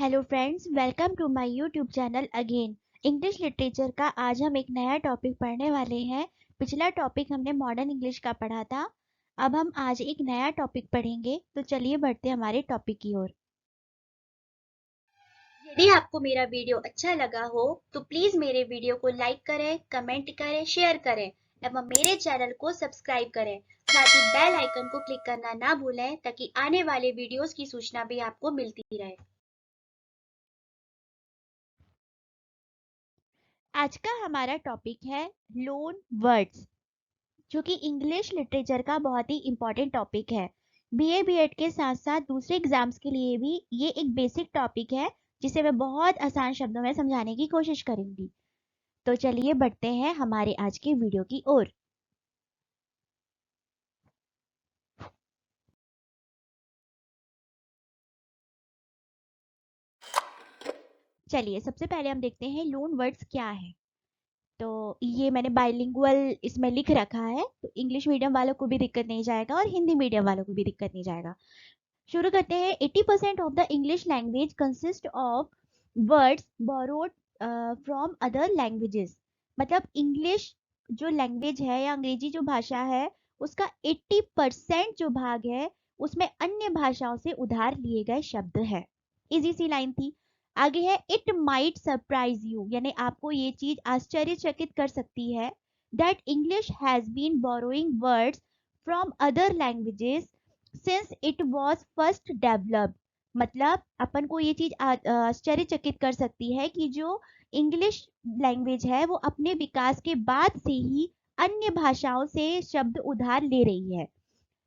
Hello friends, welcome to my YouTube channel again. English literature का आज हम एक नया टॉपिक पढ़ने वाले हैं। पिछला टॉपिक हमने मॉडर्न इंग्लिश का पढ़ा था। अब हम आज एक नया टॉपिक पढ़ेंगे, तो चलिए बढ़ते हैं हमारे टॉपिक की ओर। यदि आपको मेरा वीडियो अच्छा लगा हो तो प्लीज मेरे वीडियो को लाइक करें, कमेंट करें, शेयर करें एवं मेरे चैनल को सब्सक्राइब करें। साथ ही बेल आइकन को क्लिक करना ना भूलें ताकि आने वाले वीडियोस की सूचना भी आपको मिलती रहे। आज का हमारा टॉपिक है लोन वर्ड्स, जो कि इंग्लिश लिटरेचर का बहुत ही इम्पोर्टेंट टॉपिक है। बीए बीएड के साथ साथ दूसरे एग्जाम्स के लिए भी ये एक बेसिक टॉपिक है, जिसे मैं बहुत आसान शब्दों में समझाने की कोशिश करूंगी। तो चलिए बढ़ते हैं हमारे आज के वीडियो की ओर। चलिए सबसे पहले हम देखते हैं लोन वर्ड्स क्या है। तो ये मैंने बाइलिंगुअल इसमें लिख रखा है, तो इंग्लिश मीडियम वालों को भी दिक्कत नहीं जाएगा और हिंदी मीडियम वालों को भी दिक्कत नहीं जाएगा। शुरू करते हैं। 80% of the English language consist of words borrowed from other languages. मतलब इंग्लिश जो लैंग्वेज है या अंग्रेजी जो भाषा है, उसका 80% जो भाग है उसमें अन्य भाषाओं से उधार लिए गए शब्द है। इजी सी लाइन थी। आगे है इट माइट सरप्राइज यू, यानी आपको ये चीज आश्चर्यचकित कर सकती है that English has been borrowing words from other languages since it was first developed. मतलब अपन को ये चीज आश्चर्यचकित कर सकती है कि जो इंग्लिश लैंग्वेज है वो अपने विकास के बाद से ही अन्य भाषाओं से शब्द उधार ले रही है।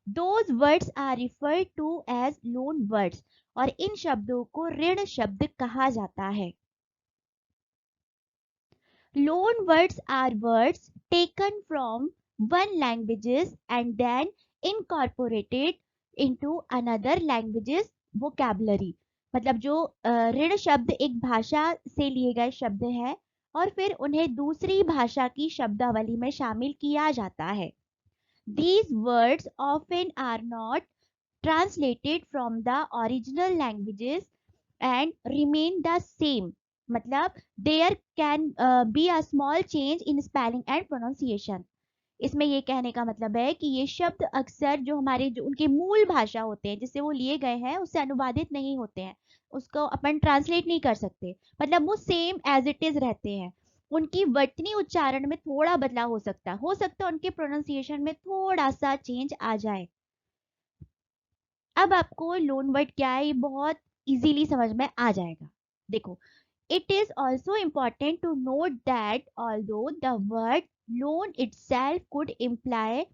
Those words are referred to as loan words, और इन शब्दों को ऋण शब्द कहा जाता है। Loan words are words taken from one languages and then incorporated into another languages vocabulary। मतलब जो ऋण शब्द एक भाषा से लिए गए शब्द है और फिर उन्हें दूसरी भाषा की शब्दावली में शामिल किया जाता है। These words often are not translated from the original languages and remain the same। मतलब there can be a small change in spelling and pronunciation। इसमें ये कहने का मतलब है कि ये शब्द अक्सर जो हमारे जो उनके मूल भाषा होते हैं जिससे वो लिए गए हैं उससे अनुवादित नहीं होते हैं, उसको अपन ट्रांसलेट नहीं कर सकते। मतलब वो सेम एज इट इज रहते हैं। उनकी वर्तनी उच्चारण में थोड़ा बदलाव हो सकता है उनके प्रोनाउंसिएशन में थोड़ा सा चेंज आ जाए। अब आपको लोन वर्ड क्या है ये बहुत इजीली समझ में आ जाएगा। देखो, it is also important to note that although the word loan itself could imply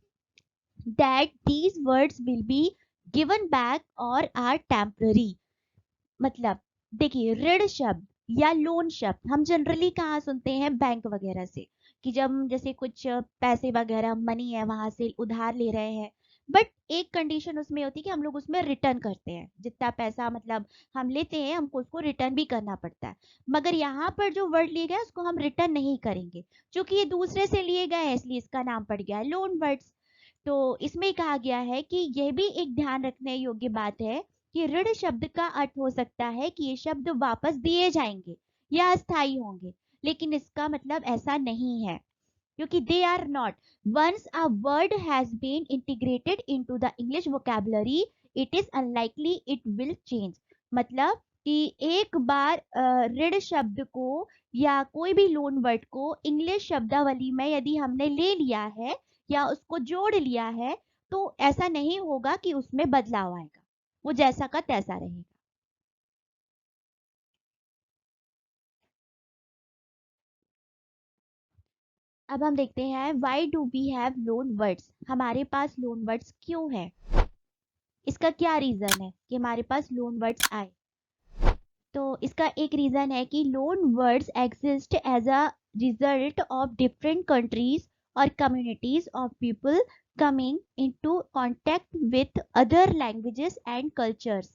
that these words will be given back or are temporary। मतलब देखिए, ऋण शब्द या लोन शब्द हम जनरली कहाँ सुनते हैं, बैंक वगैरह से, कि जब हम जैसे कुछ पैसे वगैरह मनी है वहां से उधार ले रहे हैं। बट एक कंडीशन उसमें होती है कि हम लोग उसमें रिटर्न करते हैं, जितना पैसा मतलब हम लेते हैं हमको उसको रिटर्न भी करना पड़ता है। मगर यहाँ पर जो वर्ड लिए गए उसको हम रिटर्न नहीं करेंगे, क्योंकि ये दूसरे से लिए गए हैं इसलिए इसका नाम पड़ गया है लोन वर्ड्स। तो इसमें कहा गया है कि यह भी एक ध्यान रखने योग्य बात है कि ऋण शब्द का अर्थ हो सकता है कि ये शब्द वापस दिए जाएंगे या अस्थायी होंगे, लेकिन इसका मतलब ऐसा नहीं है, क्योंकि they are not. Once a word has been integrated into the English vocabulary it is unlikely it will change. मतलब कि एक बार ऋण शब्द को या कोई भी लोन वर्ड को इंग्लिश शब्दावली में यदि हमने ले लिया है या उसको जोड़ लिया है, तो ऐसा नहीं होगा कि उसमें बदलाव आएगा, वो जैसा का तैसा रहेगा। अब हम देखते हैं why do we have loan words, हमारे पास लोन वर्ड्स क्यों है, इसका क्या रीजन है कि हमारे पास लोन वर्ड्स आए। तो इसका एक रीजन है कि loan words exist as a result of different countries और communities of people coming into contact with other languages and cultures.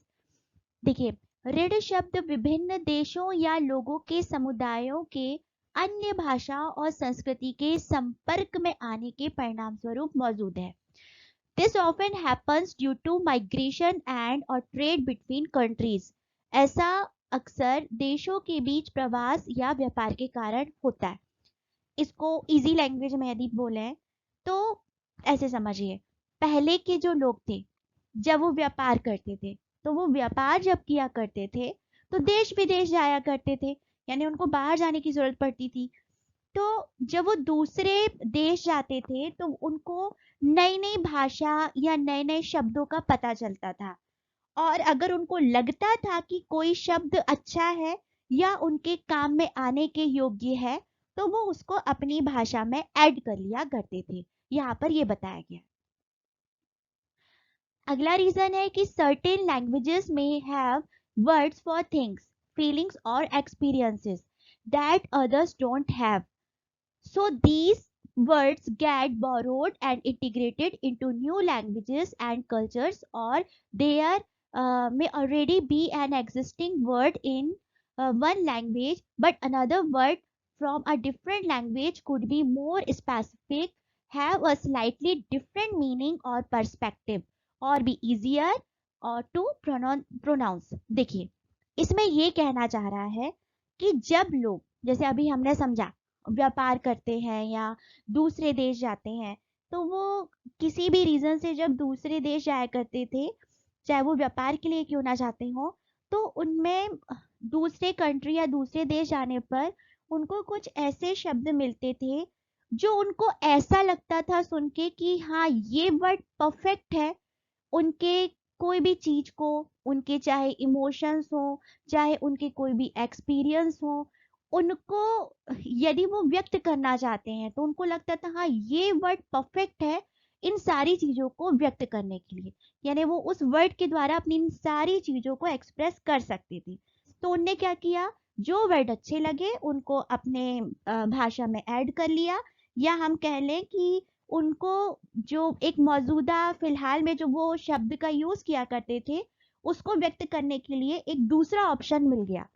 देखिए, ऋण शब्द विभिन्न देशों या लोगों के समुदायों के अन्य भाषा और संस्कृति के संपर्क में आने के परिणाम स्वरूप मौजूद है। This often happens due to migration and or trade between countries। ऐसा अक्सर देशों के बीच प्रवास या व्यापार के कारण होता है। इसको इजी लैंग्वेज में यदि बोलें तो ऐसे समझिए, पहले के जो लोग थे जब वो व्यापार करते थे, तो वो व्यापार जब किया करते थे तो देश विदेश जाया करते थे, यानी उनको बाहर जाने की जरूरत पड़ती थी। तो जब वो दूसरे देश जाते थे तो उनको नई नई भाषा या नए नए शब्दों का पता चलता था, और अगर उनको लगता था कि कोई शब्द अच्छा है या उनके काम में आने के योग्य है, तो वो उसको अपनी भाषा में ऐड कर लिया करते थे। यहाँ पर ये बताया गया। अगला रीजन है कि सर्टेन लैंग्वेजेस में have words for things, feelings और experiences that others don't have. So these words get borrowed and integrated into new languages and cultures, or there may already be an existing word in one language, but another word from a different language could be more specific, have a slightly different meaning or perspective, or be easier or to pronounce. देखिए, इसमें ये कहना चाह रहा है कि जब लोग, जैसे अभी हमने समझा, व्यापार करते हैं या दूसरे देश जाते हैं, तो वो किसी भी रीजन से जब दूसरे देश जाया करते थे, चाहे वो व्यापार के लिए क्यों ना जाते हो, तो उनमें दूसरे कंट्री या दूसरे देश जाने पर उनको कुछ ऐसे शब्द मिलते थे जो उनको ऐसा लगता था सुन के कि हाँ ये वर्ड परफेक्ट है उनके कोई भी चीज को, उनके चाहे इमोशंस हो, चाहे उनके कोई भी एक्सपीरियंस हो, उनको यदि वो व्यक्त करना चाहते हैं तो उनको लगता था हाँ ये वर्ड परफेक्ट है इन सारी चीजों को व्यक्त करने के लिए, यानी वो उस वर्ड के द्वारा अपनी इन सारी चीजों को एक्सप्रेस कर सकती थी। तो उनने क्या किया, जो वर्ड अच्छे लगे उनको अपने भाषा में ऐड कर लिया, या हम कह लें कि उनको जो एक मौजूदा फिलहाल में जो वो शब्द का यूज किया करते थे उसको व्यक्त करने के लिए एक दूसरा ऑप्शन मिल गया।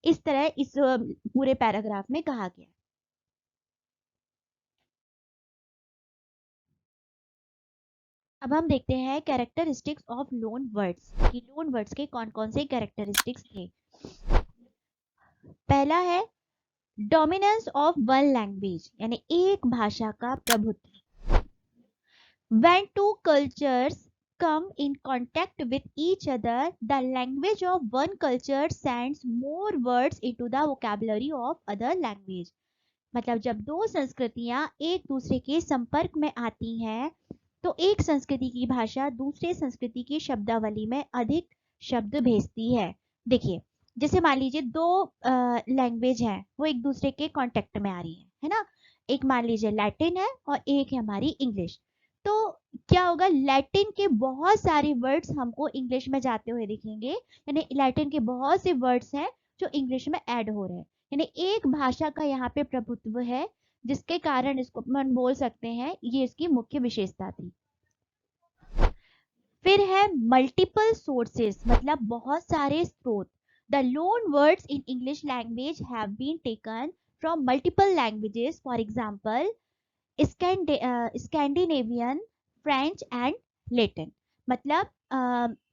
इस तरह इस पूरे पैराग्राफ में कहा गया। अब हम देखते हैं कैरेक्टरिस्टिक्स ऑफ लोन वर्ड्स कि लोन वर्ड्स के कौन कौन से कैरेक्टरिस्टिक्स थे। पहला है डोमिनेंस ऑफ वन लैंग्वेज, यानी एक भाषा का प्रभुत्व। When two cultures come in contact with each other, the language of one culture sends more words into the vocabulary of other language. मतलब जब दो संस्कृतियां एक दूसरे के संपर्क में आती हैं तो एक संस्कृति की भाषा दूसरे संस्कृति की शब्दावली में अधिक शब्द भेजती है। देखिए, जैसे मान लीजिए दो लैंग्वेज हैं, वो एक दूसरे के कांटेक्ट में आ रही है ना। एक मान लीजिए लैटिन है और एक है हमारी इंग्लिश। तो क्या होगा, लैटिन के बहुत सारे वर्ड्स हमको इंग्लिश में जाते हुए दिखेंगे, यानी लैटिन के बहुत से वर्ड्स हैं जो इंग्लिश में ऐड हो रहे हैं, यानी एक भाषा का यहाँ पे प्रभुत्व है, जिसके कारण इसको हम बोल सकते हैं ये इसकी मुख्य विशेषता थी। फिर है मल्टीपल सोर्सेस, मतलब बहुत सारे स्रोत। The loan words in English language have been taken from multiple languages, for example Scandinavian, French and Latin. मतलब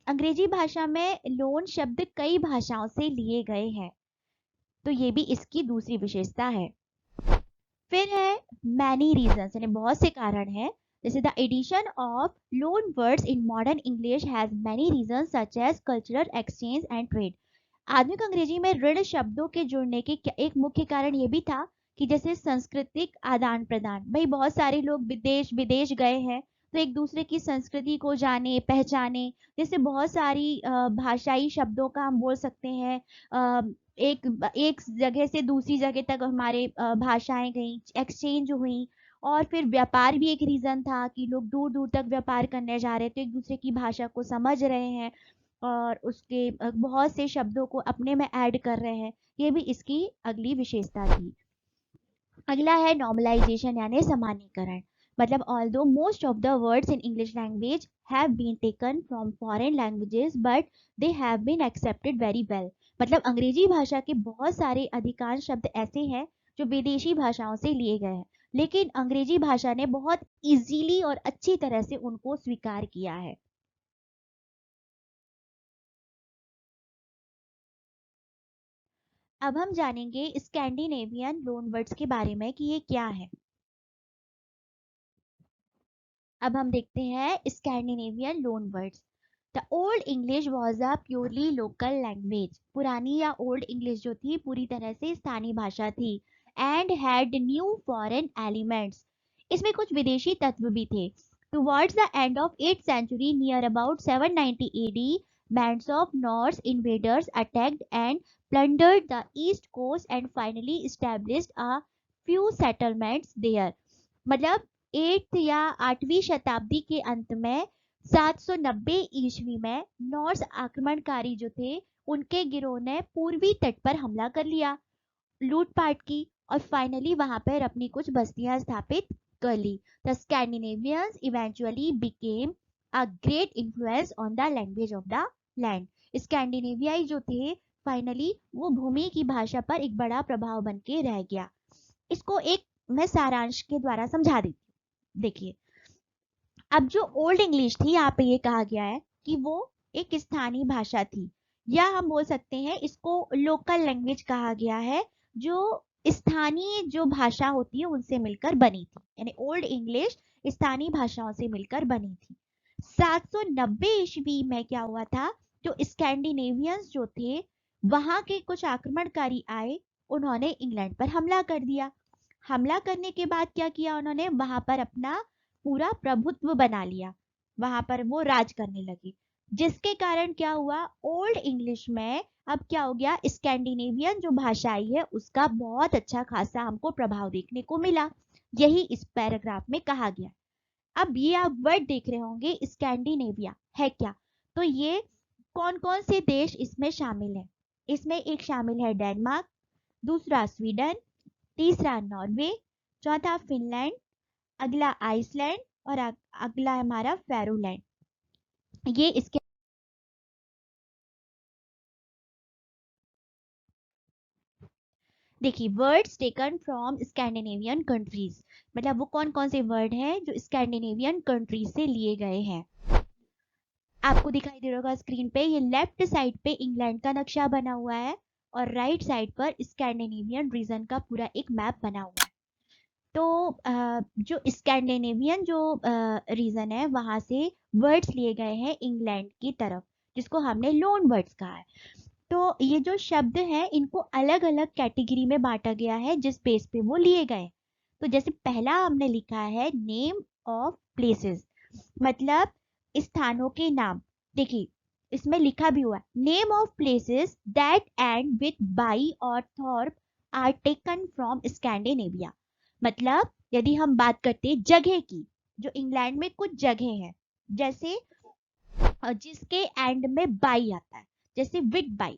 अंग्रेजी भाषा में लोन शब्द कई भाषाओं से लिए गए हैं, तो ये भी इसकी दूसरी विशेषता है। फिर है मैनी रीजंस, यानी बहुत से कारण हैं, जैसे the addition of loan words in modern English has many reasons such as cultural exchange and trade. आधुनिक अंग्रेजी में ऋण शब्दों के जुड़ने के एक मुख्य कारण ये भी था कि जैसे सांस्कृतिक आदान प्रदान, भाई बहुत सारे लोग विदेश विदेश गए हैं तो एक दूसरे की संस्कृति को जाने पहचाने, जैसे बहुत सारी भाषाई शब्दों का हम बोल सकते हैं, एक एक जगह से दूसरी जगह तक हमारे भाषाएं गई, एक्सचेंज हुई। और फिर व्यापार भी एक रीजन था कि लोग दूर दूर तक व्यापार करने जा रहे थे, एक दूसरे की भाषा को समझ रहे हैं और उसके बहुत से शब्दों को अपने में ऐड कर रहे हैं, ये भी इसकी अगली विशेषता थी। अगला है नॉर्मलाइजेशन यानी सामान्यीकरण। मतलब although most of the words in English language have been taken from foreign languages but they have been accepted very well. मतलब अंग्रेजी भाषा के बहुत सारे अधिकांश शब्द ऐसे हैं जो विदेशी भाषाओं से लिए गए हैं, लेकिन अंग्रेजी भाषा ने बहुत इजीली और अच्छी तरह से उनको स्वीकार किया है। अब हम जानेंगे स्कैंडिनेवियन लोन वर्ड्स के बारे में कि ये क्या है। अब हम देखते हैं Scandinavian loan words. The old English was a purely local language. पुरानी या ओल्ड इंग्लिश जो थी पूरी तरह से स्थानीय भाषा थी। And had new foreign elements. इसमें कुछ विदेशी तत्व भी थे। Towards the end of 8th century, near about 790 AD, bands of Norse invaders attacked and plundered the east coast and finally established a few settlements there. मतलब 8th या 8वीं शताब्दी के अंत में 790 ईस्वी में नॉर्स आक्रमणकारी जो थे उनके गिरोह ने पूर्वी तट पर हमला कर लिया, लूटपाट की और फाइनली वहां पर अपनी कुछ बस्तियां स्थापित कर ली। The Scandinavians eventually became a great influence on the language of the land. स्कैंडिनेवियाई जो थे फाइनली वो भूमि की भाषा पर एक बड़ा प्रभाव बन के रह गया। इसको एक मैं सारांश के द्वारा समझा देती हूँ। देखिए, अब जो ओल्ड इंग्लिश थी यहाँ पे ये कहा गया है कि वो एक स्थानीय भाषा थी, या हम बोल सकते हैं इसको लोकल लैंग्वेज कहा गया है, जो स्थानीय जो भाषा होती है उनसे मिलकर बनी थी। यानी ओल्ड इंग्लिश स्थानीय भाषाओं से मिलकर बनी थी। 790 ईस्वी में क्या हुआ था, जो स्कैंडिनेवियंस जो थे वहां के कुछ आक्रमणकारी आए, उन्होंने इंग्लैंड पर हमला कर दिया। हमला करने के बाद क्या किया उन्होंने, वहां पर अपना पूरा प्रभुत्व बना लिया, वहां पर वो राज करने लगे, जिसके कारण क्या हुआ, ओल्ड इंग्लिश में अब क्या हो गया, स्कैंडिनेवियन जो भाषा आई है उसका बहुत अच्छा खासा हमको प्रभाव देखने को मिला। यही इस पैराग्राफ में कहा गया। अब ये आप वर्ड देख रहे होंगे स्कैंडिनेविया है क्या, तो ये कौन कौन से देश इसमें शामिल है। इसमें एक शामिल है डेनमार्क, दूसरा स्वीडन, तीसरा नॉर्वे, चौथा फिनलैंड, अगला आइसलैंड और अगला हमारा फेरोलैंड। ये इसके देखिए words taken from Scandinavian countries, मतलब वो कौन कौन से वर्ड हैं जो स्कैंडिनेवियन कंट्रीज से लिए गए हैं। आपको दिखाई दे रहा होगा स्क्रीन पे, ये लेफ्ट साइड पे इंग्लैंड का नक्शा बना हुआ है और राइट साइड पर स्कैंडिनेवियन रीजन का पूरा एक मैप बना हुआ है। तो जो स्कैंडिनेवियन जो रीजन है वहां से वर्ड्स लिए गए हैं इंग्लैंड की तरफ, जिसको हमने लोन वर्ड्स कहा है। तो ये जो शब्द है इनको अलग अलग कैटेगरी में बांटा गया है जिस बेस पे वो लिए गए। तो जैसे पहला हमने लिखा है नेम ऑफ प्लेसेस, मतलब स्थानों के नाम। देखिए इसमें लिखा भी हुआ है name of places that end with by और thorp are taken from Scandinavia. मतलब यदि हम बात करते हैं जगह की, जो इंग्लैंड में कुछ जगह है जैसे जिसके एंड में बाई आता है, जैसे विद बाई,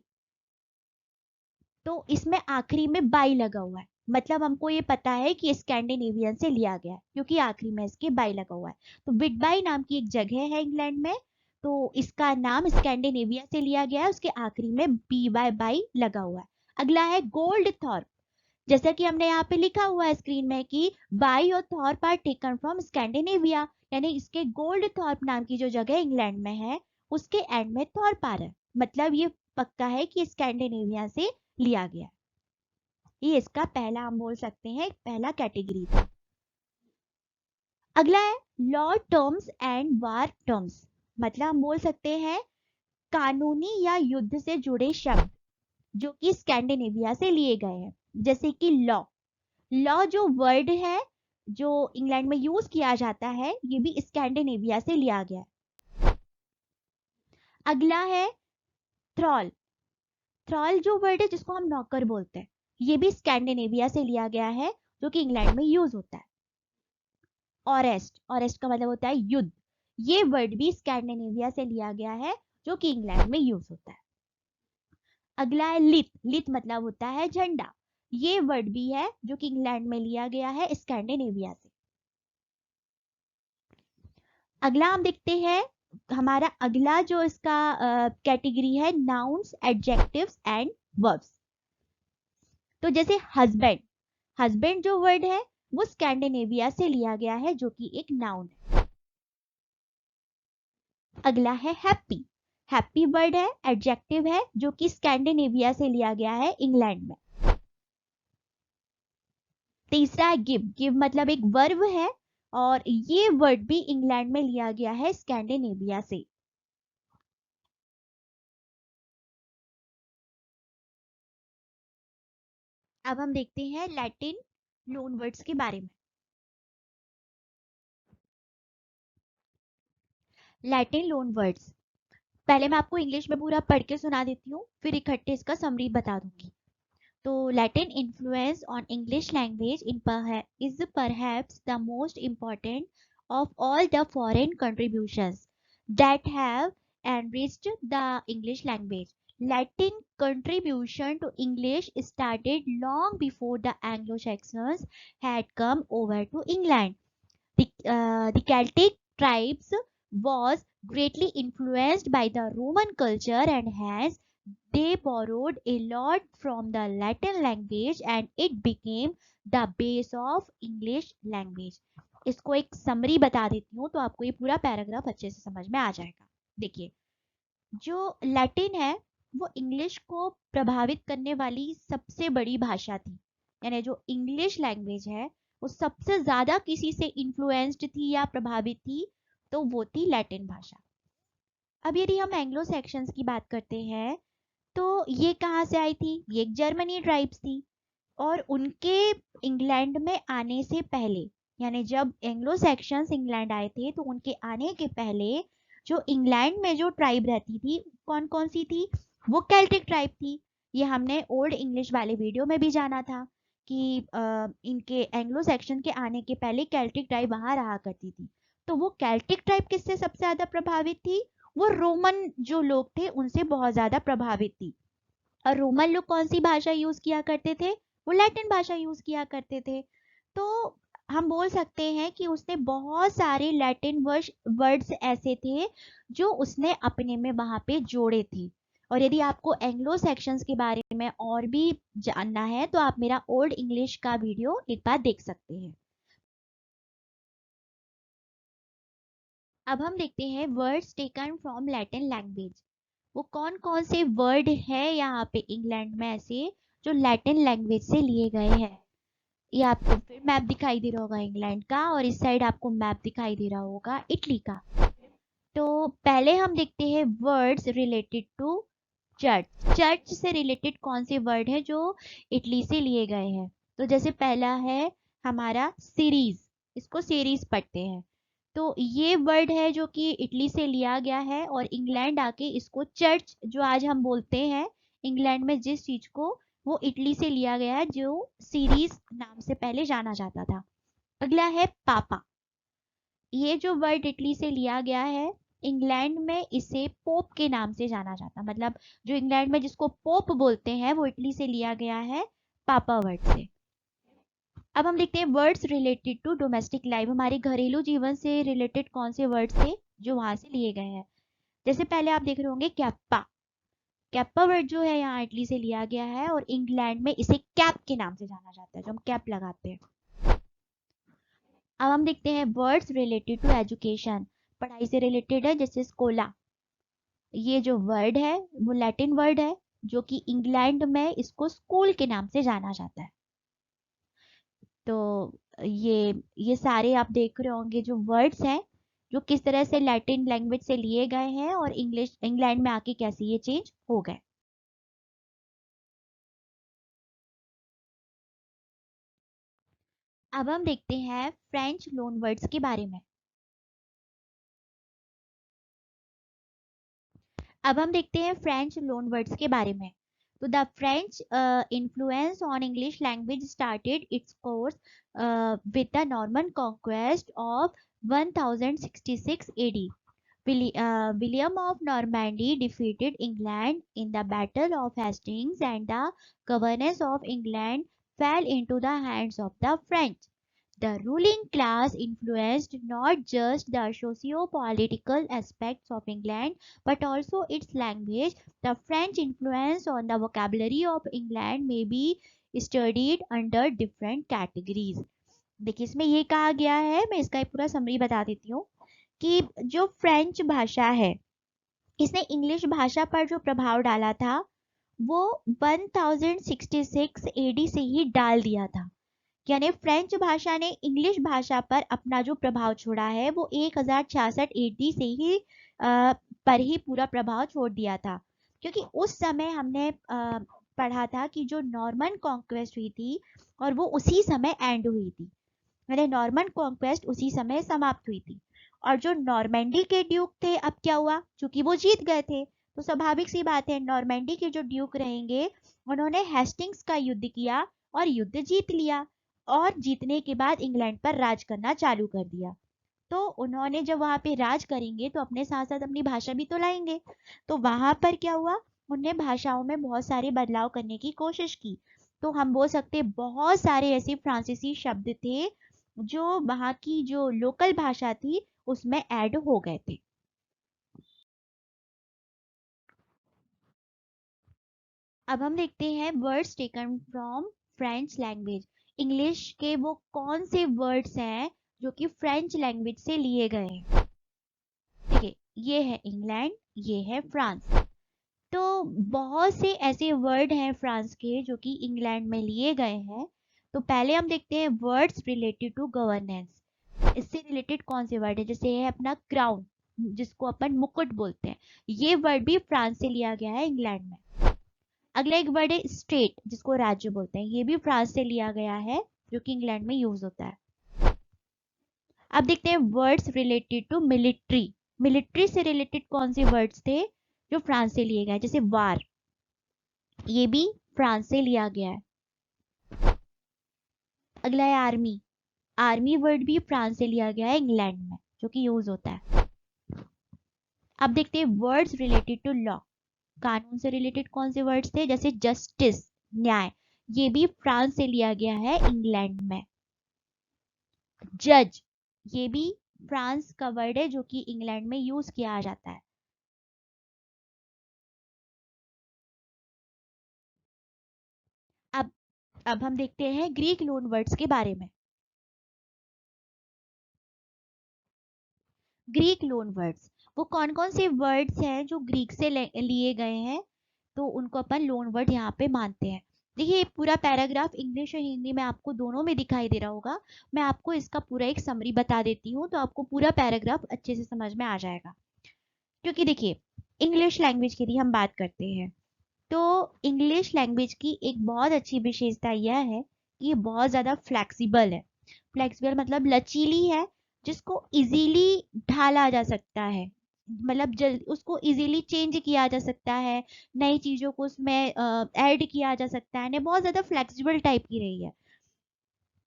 तो इसमें आखिरी में बाई लगा हुआ है, मतलब हमको ये पता है कि स्कैंडिनेवियन से लिया गया है क्योंकि आखिरी में इसके बाई लगा हुआ है। तो विटबाई नाम की एक जगह है इंग्लैंड में, तो इसका नाम स्कैंडिनेविया से लिया गया है, उसके आखिरी में बी बाय बाई लगा हुआ है। अगला है गोल्ड थॉर्प, जैसा कि हमने यहाँ पे लिखा हुआ है स्क्रीन में कि बाई और thorp are taken from Scandinavia, यानी इसके गोल्ड थॉर्प नाम की जो जगह इंग्लैंड में है उसके एंड में थॉर्प आ रहा है, मतलब ये पक्का है कि स्कैंडिनेविया से लिया गया। ये इसका पहला हम बोल सकते हैं पहला कैटेगरी था। अगला है law terms and war terms, मतलब हम बोल सकते हैं कानूनी या युद्ध से जुड़े शब्द जो कि स्कैंडिनेविया से लिए गए हैं, जैसे कि लॉ। लॉ जो वर्ड है जो इंग्लैंड में यूज किया जाता है ये भी स्कैंडिनेविया से लिया गया है। अगला है थ्रॉल। थ्रॉल जो वर्ड है जिसको हम नौकर बोलते हैं, ये भी स्कैंडिनेविया से लिया गया है जो कि इंग्लैंड में यूज होता है। ऑरेस्ट, ऑरेस्ट का मतलब होता है युद्ध, ये वर्ड भी स्कैंडिनेविया से लिया गया है जो कि इंग्लैंड में यूज होता है। अगला है लिथ, लिथ मतलब होता है झंडा, ये वर्ड भी है जो कि इंग्लैंड में लिया गया है स्कैंडिनेविया से। अगला हम देखते हैं, हमारा अगला जो इसका कैटेगरी है नाउन्स एडजेक्टिव्स एंड वर्ब्स। तो जैसे हस्बैंड, हस्बैंड जो वर्ड है वो स्कैंडिनेविया से लिया गया है जो कि एक नाउन है। अगला है हैप्पी, हैप्पी वर्ड है, एडजेक्टिव है, जो कि स्कैंडिनेविया से लिया गया है, इंग्लैंड में। तीसरा है गिव। गिव मतलब एक वर्ब है और ये वर्ड भी इंग्लैंड में लिया गया है, स्कैंडिनेविया से। अब हम देखते हैं लैटिन लोन वर्ड्स के बारे में। लैटिन लोन वर्ड्स, पहले मैं आपको इंग्लिश में पूरा पढ़ के सुना देती हूँ, फिर इकट्ठे इसका समरी बता दूंगी। तो Latin influence on English language is perhaps the most important of all the foreign contributions that have enriched the English language. Latin contribution to English started long before the Anglo-Saxons had come over to England. The Celtic tribes was greatly influenced by the Roman culture, and hence they borrowed a lot from the Latin language and it became the base of English language. इसको एक summary बता देती हूँ तो आपको ये पूरा paragraph अच्छे से समझ में आ जाएगा। देखिए, जो लैटिन है वो इंग्लिश को प्रभावित करने वाली सबसे बड़ी भाषा थी। यानी जो इंग्लिश लैंग्वेज है वो सबसे ज्यादा किसी से इन्फ्लुएंस्ड थी या प्रभावित थी, तो वो थी लैटिन भाषा। अब यदि हम एंग्लो सेक्शंस की बात करते हैं तो ये कहाँ से आई थी? ये एक जर्मनी ट्राइब्स थी और उनके इंग्लैंड में आने से पहले, यानी जब एंग्लो सेक्शंस इंग्लैंड आए थे तो उनके आने के पहले जो इंग्लैंड में जो ट्राइब रहती थी कौन कौन सी थी? वो केल्टिक ट्राइब थी। ये हमने ओल्ड इंग्लिश वाले वीडियो में भी जाना था कि इनके एंग्लो सेक्शन के आने के पहले केल्टिक ट्राइब वहां रहा करती थी। तो वो केल्टिक ट्राइब किससे सबसे ज्यादा प्रभावित थी? वो रोमन जो लोग थे उनसे बहुत ज्यादा प्रभावित थी। और रोमन लोग कौन सी भाषा यूज किया करते थे? वो लैटिन भाषा यूज किया करते थे। तो हम बोल सकते हैं कि उसने बहुत सारे लैटिन वर्ड्स ऐसे थे जो उसने अपने में वहां पे जोड़े थे। और यदि आपको एंग्लो सेक्शंस के बारे में और भी जानना है तो आप मेरा ओल्ड इंग्लिश का वीडियो एक बार देख सकते हैं। अब हम देखते हैं words taken from Latin language. वो कौन कौन से वर्ड है यहाँ पे इंग्लैंड में ऐसे जो लैटिन लैंग्वेज से लिए गए हैं। ये आपको फिर मैप दिखाई दे रहा होगा इंग्लैंड का और इस साइड आपको मैप दिखाई दे रहा होगा इटली का। तो पहले हम देखते हैं words related to church. Church से रिलेटेड कौन से वर्ड है जो इटली से लिए गए हैं? तो जैसे पहला है हमारा सीरीज, इसको सीरीज पढ़ते हैं। तो ये वर्ड है जो कि इटली से लिया गया है और इंग्लैंड आके इसको चर्च जो आज हम बोलते हैं, इंग्लैंड में जिस चीज को, वो इटली से लिया गया है जो सीरीज नाम से पहले जाना जाता था। अगला है पापा। ये जो वर्ड इटली से लिया गया है, इंग्लैंड में इसे पोप के नाम से जाना जाता, मतलब जो इंग्लैंड में जिसको पोप बोलते हैं वो इटली से लिया गया है पापा वर्ड से। अब हम देखते हैं words related to domestic life. हमारे घरेलू जीवन से रिलेटेड कौन से वर्ड्स थे जो वहां से लिए गए हैं? जैसे पहले आप देख रहे होंगे कैप्पा। कैप्पा वर्ड जो है यहाँ इटली से लिया गया है और इंग्लैंड में इसे कैप के नाम से जाना जाता है, जो हम कैप लगाते हैं। अब हम देखते हैं वर्ड्स रिलेटेड टू एजुकेशन, पढ़ाई से रिलेटेड है, जैसे स्कोला। ये जो वर्ड है वो लैटिन वर्ड है जो कि इंग्लैंड में इसको स्कूल के नाम से जाना जाता है। तो ये सारे आप देख रहे होंगे जो वर्ड्स हैं जो किस तरह से लैटिन लैंग्वेज से लिए गए हैं और इंग्लिश इंग्लैंड में आके कैसे ये चेंज हो गए। अब हम देखते हैं फ्रेंच लोन वर्ड्स के बारे में। अब हम देखते हैं फ्रेंच लोन वर्ड्स के बारे में। तो the French influence on English language started its course with the Norman conquest of 1066 AD. William of Normandy defeated England in the Battle of Hastings, and the governance of England fell into the hands of the French. The ruling class influenced not just the socio-political aspects of England but also its language. The French influence on the vocabulary of England may be studied under different categories. देखिए इसमें ये कहा गया है, मैं इसका एक पूरा समरी बता देती हूँ कि जो फ्रेंच भाषा है इसने इंग्लिश भाषा पर जो प्रभाव डाला था वो 1066 एडी से ही डाल दिया था। यानी फ्रेंच भाषा ने इंग्लिश भाषा पर अपना जो प्रभाव छोड़ा है वो 1066 एडी से ही पर ही पूरा प्रभाव छोड़ दिया था। क्योंकि उस समय हमने पढ़ा था कि जो नॉर्मन कॉन्क्वेस्ट हुई थी और वो उसी समय एंड हुई थी, यानी नॉर्मन कॉन्क्वेस्ट उसी समय समाप्त हुई थी। और जो नॉर्मेंडी के ड्यूक थे, अब क्या हुआ, क्योंकि वो जीत गए थे तो स्वाभाविक सी बात है नॉर्मेंडी के जो ड्यूक रहेंगे उन्होंने हेस्टिंग्स का युद्ध किया और युद्ध जीत लिया, और जीतने के बाद इंग्लैंड पर राज करना चालू कर दिया। तो उन्होंने जब वहां पे राज करेंगे तो अपने साथ साथ अपनी भाषा भी तो लाएंगे। तो वहां पर क्या हुआ, उनने भाषाओं में बहुत सारे बदलाव करने की कोशिश की। तो हम बोल सकते बहुत सारे ऐसे फ्रांसीसी शब्द थे जो वहाँ की जो लोकल भाषा थी उसमें ऐड हो गए थे। अब हम देखते हैं words taken from French language. English के वो कौन से वर्ड्स हैं जो कि फ्रेंच लैंग्वेज से लिए गए हैं। देखिए, ये है इंग्लैंड, ये है फ्रांस। तो बहुत से ऐसे वर्ड हैं फ्रांस के जो कि इंग्लैंड में लिए गए हैं। तो पहले हम देखते हैं वर्ड्स रिलेटेड टू गवर्नेंस। इससे रिलेटेड कौन से वर्ड है, जैसे है अपना क्राउन जिसको अपन मुकुट बोलते हैं, ये वर्ड भी फ्रांस से लिया गया है इंग्लैंड में। अगला एक वर्ड है स्टेट जिसको राज्य बोलते हैं, ये भी फ्रांस से लिया गया है जो कि इंग्लैंड में यूज होता है। अब देखते हैं words related to military. Military से रिलेटेड कौन से वर्ड्स थे जो फ्रांस से लिए गए, जैसे वार, ये भी फ्रांस से लिया गया है। अगला है आर्मी। आर्मी वर्ड भी फ्रांस से लिया गया है इंग्लैंड में जो कि यूज होता है। अब देखते हैं वर्ड्स रिलेटेड टू लॉ। कानून से रिलेटेड कौन से वर्ड्स थे, जैसे जस्टिस, न्याय, ये भी फ्रांस से लिया गया है इंग्लैंड में। जज, ये भी फ्रांस का वर्ड है जो कि इंग्लैंड में यूज किया जाता है। अब अब हम देखते हैं ग्रीक लोन वर्ड्स के बारे में। ग्रीक लोन वर्ड्स, वो कौन कौन से वर्ड्स हैं जो ग्रीक से लिए गए हैं, तो उनको अपन लोन वर्ड यहाँ पे मानते हैं। देखिए, ये पूरा पैराग्राफ इंग्लिश और हिंदी में आपको दोनों में दिखाई दे रहा होगा। मैं आपको इसका पूरा एक समरी बता देती हूँ तो आपको पूरा पैराग्राफ अच्छे से समझ में आ जाएगा। क्योंकि देखिए, इंग्लिश लैंग्वेज की यदि हम बात करते हैं तो इंग्लिश लैंग्वेज की एक बहुत अच्छी विशेषता यह है कि ये बहुत ज़्यादा फ्लेक्सिबल है। फ्लेक्सिबल मतलब लचीली है, जिसको इजीली ढाला जा सकता है, मतलब जल्द उसको इजीली चेंज किया जा सकता है, नई चीज़ों को उसमें ऐड किया जा सकता है, ने बहुत ज़्यादा फ्लेक्सिबल टाइप की रही है।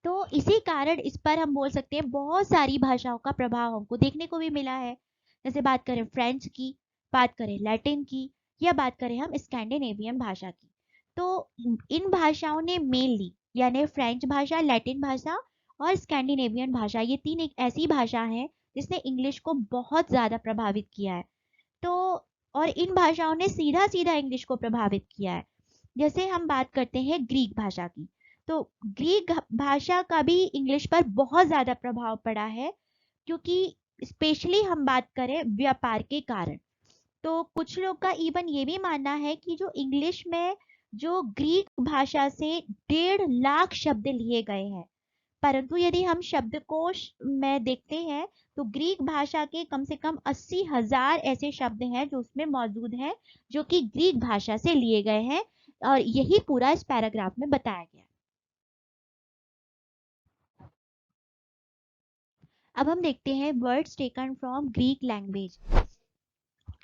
तो इसी कारण इस पर हम बोल सकते हैं बहुत सारी भाषाओं का प्रभाव हमको देखने को भी मिला है। जैसे बात करें फ्रेंच की, बात करें लैटिन की, या बात करें हम स्कैंडिनेवियन भाषा की, तो इन भाषाओं ने मेनली, यानी फ्रेंच भाषा, लैटिन भाषा और स्कैंडिनेवियन भाषा, ये तीन एक ऐसी भाषा है जिसने इंग्लिश को बहुत ज़्यादा प्रभावित किया है। तो और इन भाषाओं ने सीधा सीधा इंग्लिश को प्रभावित किया है। जैसे हम बात करते हैं ग्रीक भाषा की, तो ग्रीक भाषा का भी इंग्लिश पर बहुत ज़्यादा प्रभाव पड़ा है, क्योंकि स्पेशली हम बात करें व्यापार के कारण। तो कुछ लोग का इवन ये भी मानना है कि जो इंग्लिश में जो ग्रीक भाषा से 1.5 लाख शब्द लिए गए हैं, परंतु यदि हम शब्दकोश में देखते हैं तो ग्रीक भाषा के कम से कम 80,000 ऐसे शब्द हैं जो उसमें मौजूद हैं जो कि ग्रीक भाषा से लिए गए हैं, और यही पूरा इस पैराग्राफ में बताया गया है। अब हम देखते हैं words taken from Greek language.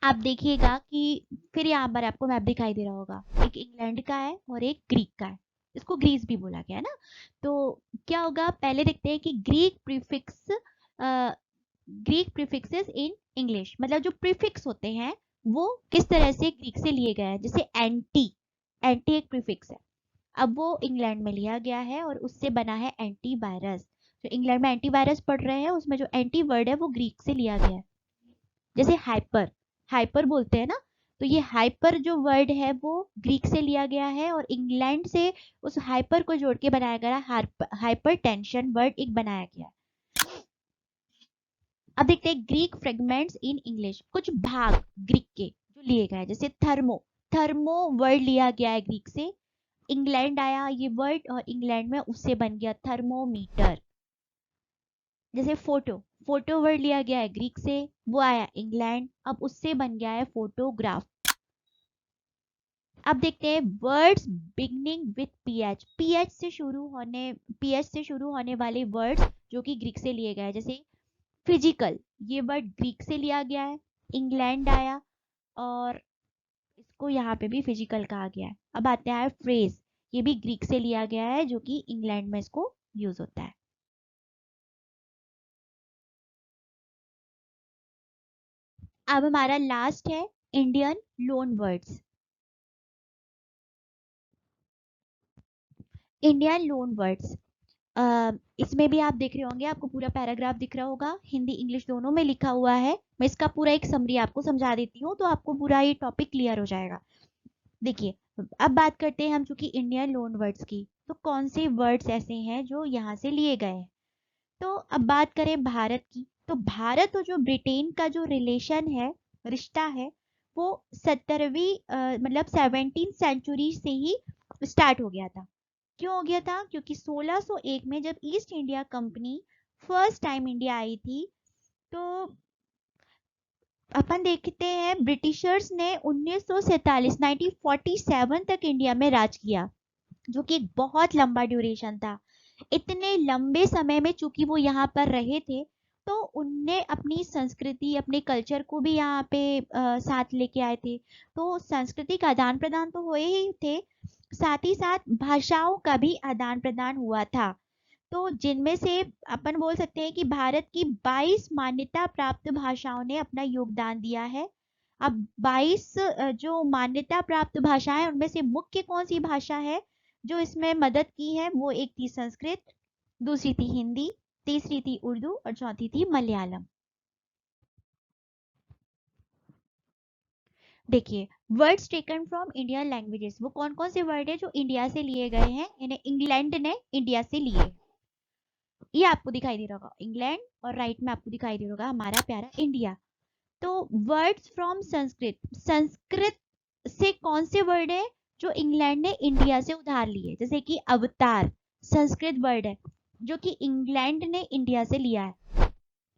आप देखिएगा कि फिर यहाँ पर आपको मैप दिखाई दे रहा होगा, एक इंग्लैंड का है और एक ग्रीक का है, इसको ग्रीस भी बोला गया है ना। तो क्या होगा, पहले देखते हैं कि ग्रीक प्रीफिक्सेस इन इंग्लिश, मतलब जो प्रीफिक्स होते हैं वो किस तरह से ग्रीक से लिए गए हैं। जैसे एंटी, एंटी एक प्रीफिक्स है, अब वो इंग्लैंड में लिया गया है और उससे बना है एंटीवायरस। जो इंग्लैंड में एंटीवायरस पढ़ रहे हैं उसमें जो एंटी वर्ड है वो ग्रीक से लिया गया है। जैसे हाइपर, हाइपर बोलते हैं ना, तो ये हाइपर जो वर्ड है वो ग्रीक से लिया गया है और इंग्लैंड से उस हाइपर को जोड़ के बनाया गया हाइपर टेंशन वर्ड एक बनाया गया। अब देखते हैं ग्रीक फ्रेगमेंट्स इन इंग्लिश, कुछ भाग ग्रीक के जो लिए गए हैं, जैसे थर्मो, थर्मो वर्ड लिया गया है ग्रीक से, इंग्लैंड आया ये वर्ड और इंग्लैंड में उससे बन गया थर्मोमीटर। जैसे फोटो, फोटो वर्ड लिया गया है ग्रीक से, वो आया इंग्लैंड, अब उससे बन गया है फोटोग्राफ। अब देखते हैं words beginning with pH, pH से शुरू होने वाले वर्ड्स जो कि ग्रीक से लिए गए हैं, जैसे फिजिकल, ये वर्ड ग्रीक से लिया गया है, इंग्लैंड आया और इसको यहाँ पे भी फिजिकल कहा गया है। अब आते हैं फ्रेज, ये भी ग्रीक से लिया गया है जो कि इंग्लैंड में इसको यूज होता है। अब हमारा लास्ट है Indian loan words. Indian loan words, इसमें भी आप देख रहे होंगे, आपको पूरा पैराग्राफ दिख रहा होगा, हिंदी इंग्लिश दोनों में लिखा हुआ है। मैं इसका पूरा एक समरी आपको समझा देती हूँ तो आपको पूरा ये टॉपिक क्लियर हो जाएगा। देखिए, अब बात करते हैं हम चूंकि इंडियन लोन वर्ड्स की, तो कौन से वर्ड्स ऐसे हैं जो यहाँ से लिए गए हैं। तो अब बात करें भारत की, तो भारत और जो ब्रिटेन का जो रिलेशन है, रिश्ता है, वो 17वीं मतलब 17th सेंचुरी से ही स्टार्ट हो गया था। क्यों हो गया था? क्योंकि 1601 में जब east India company first time India I थी, तो अपन देखते हैं ब्रिटिशर्स ने 1947 1947 तक इंडिया में राज किया, जो कि एक बहुत लंबा ड्यूरेशन था। इतने लंबे समय में चूंकि वो यहाँ पर रहे थे, तो उनने अपनी संस्कृति, अपने कल्चर को भी यहाँ पे साथ लेके आए थे। तो संस्कृति का आदान प्रदान तो हुए ही थे, साथ ही साथ भाषाओं का भी आदान प्रदान हुआ था। तो जिनमें से अपन बोल सकते हैं कि भारत की 22 मान्यता प्राप्त भाषाओं ने अपना योगदान दिया है। अब 22 जो मान्यता प्राप्त भाषाएं हैं, उनमें से मुख्य कौन सी भाषा है जो इसमें मदद की है? वो एक थी संस्कृत, दूसरी थी हिंदी, तीसरी थी उर्दू और चौथी थी मलयालम। देखिए, words taken from Indian languages, वो कौन कौन से वर्ड है जो इंडिया से लिए गए हैं, इन्हें इंग्लैंड ने इंडिया से लिए। ये आपको दिखाई दे रहा होगा इंग्लैंड, और राइट में आपको दिखाई दे रहा होगा हमारा प्यारा इंडिया। तो वर्ड्स फ्रॉम संस्कृत, संस्कृत से कौन से वर्ड है जो इंग्लैंड ने इंडिया से उधार लिए, जैसे कि अवतार, संस्कृत वर्ड है जो कि इंग्लैंड ने इंडिया से लिया है।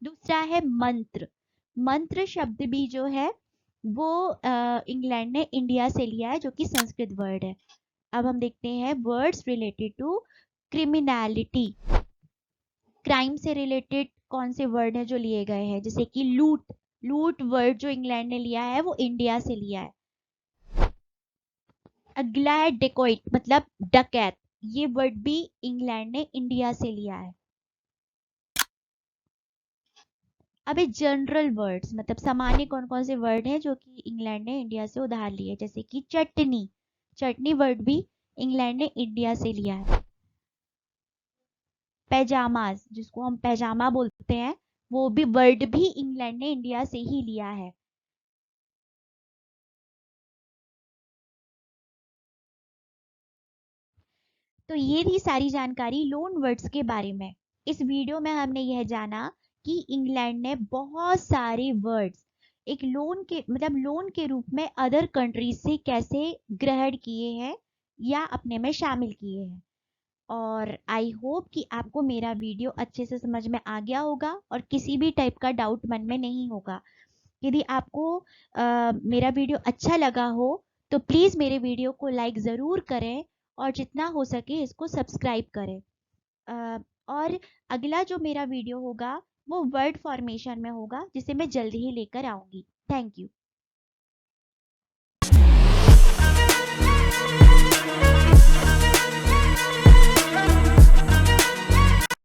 दूसरा है मंत्र, मंत्र शब्द भी जो है वो इंग्लैंड ने इंडिया से लिया है, जो कि संस्कृत वर्ड है। अब हम देखते हैं वर्ड्स रिलेटेड टू क्रिमिनैलिटी, क्राइम से रिलेटेड कौन से वर्ड है जो लिए गए हैं, जैसे कि लूट, लूट वर्ड जो इंग्लैंड ने लिया है वो इंडिया से लिया है। अगला है डेकोइट, मतलब डकैत, ये वर्ड भी इंग्लैंड ने इंडिया से लिया है। अब जनरल वर्ड्स, मतलब सामान्य कौन कौन से वर्ड हैं जो कि इंग्लैंड ने इंडिया से उधार लिए, जैसे कि चटनी, चटनी वर्ड भी इंग्लैंड ने इंडिया से लिया है। पैजामाज, जिसको हम पैजामा बोलते हैं, वो भी वर्ड भी इंग्लैंड ने इंडिया से ही लिया है। तो ये थी सारी जानकारी लोन वर्ड्स के बारे में। इस वीडियो में हमने यह जाना कि इंग्लैंड ने बहुत सारे वर्ड्स एक लोन के मतलब लोन के रूप में अदर कंट्रीज से कैसे ग्रहण किए हैं या अपने में शामिल किए हैं। और आई होप कि आपको मेरा वीडियो अच्छे से समझ में आ गया होगा और किसी भी टाइप का डाउट मन में नहीं होगा। यदि आपको मेरा वीडियो अच्छा लगा हो तो प्लीज़ मेरे वीडियो को लाइक ज़रूर करें और जितना हो सके इसको सब्सक्राइब करें। अ, और अगला जो मेरा वीडियो होगा वो वर्ड फॉर्मेशन में होगा, जिसे मैं जल्दी ही लेकर आऊँगी। Thank you.